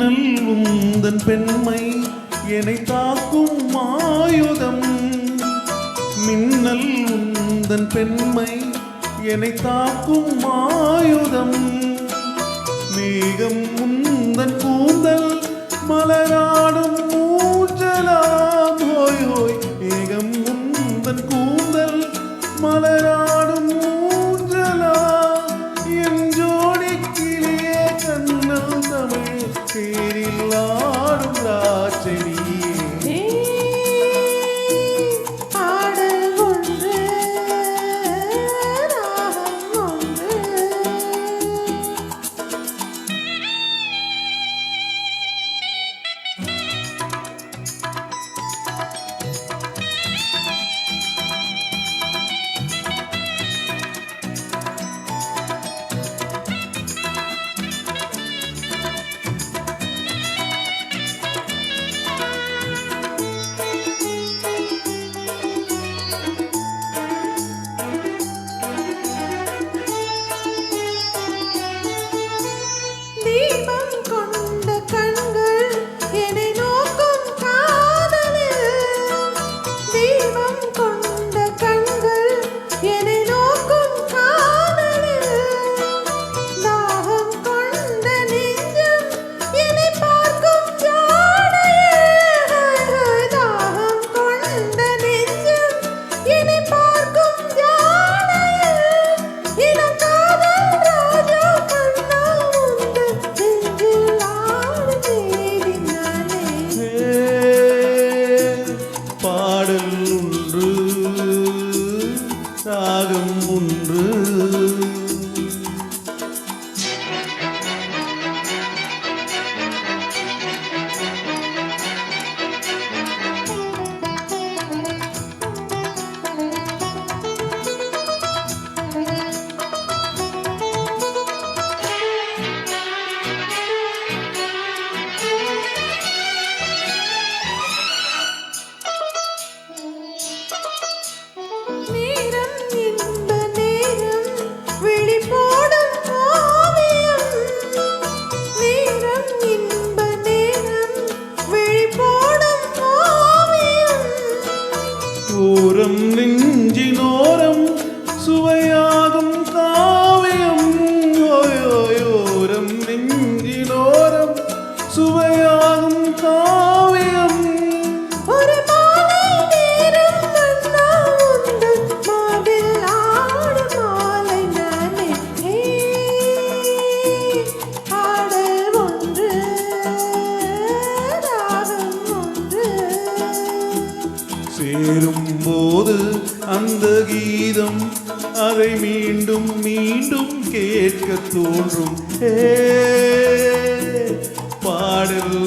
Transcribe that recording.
மின்னல் உந்தன் பெண்மை என்னை தாக்கும் ஆயுதம். மின்னல் உந்தன் பெண்மை என்னை தாக்கும் ஆயுதம். மேகம் உந்தன் கூந்தல் மலராடும் ஊஞ்சலாம். ஹோய் ஹோய் மேகம் உந்தன் கூந்தல் மலராடும் ஊஞ்சலாம். என் ஜோடி கிளியே கண்ணல் தமிழ் தேரில் ஆடும் ராட்சணியே. ராகம் ஒன்று ஓரம் நெஞ்சினோரம் சுவையாகும் காவியம். ஓரம் நெஞ்சினோரம் சுவையாகும் காவியம். ஒரு மாலை நேரம் வந்தால் மாவில் ஆடும் மாலை நானே. ஆடல் ஒன்று ராகம் ஒன்று சேரும் போது அந்த கீதம் அதை மீண்டும் மீண்டும் கேட்க தோன்றும். பாடல்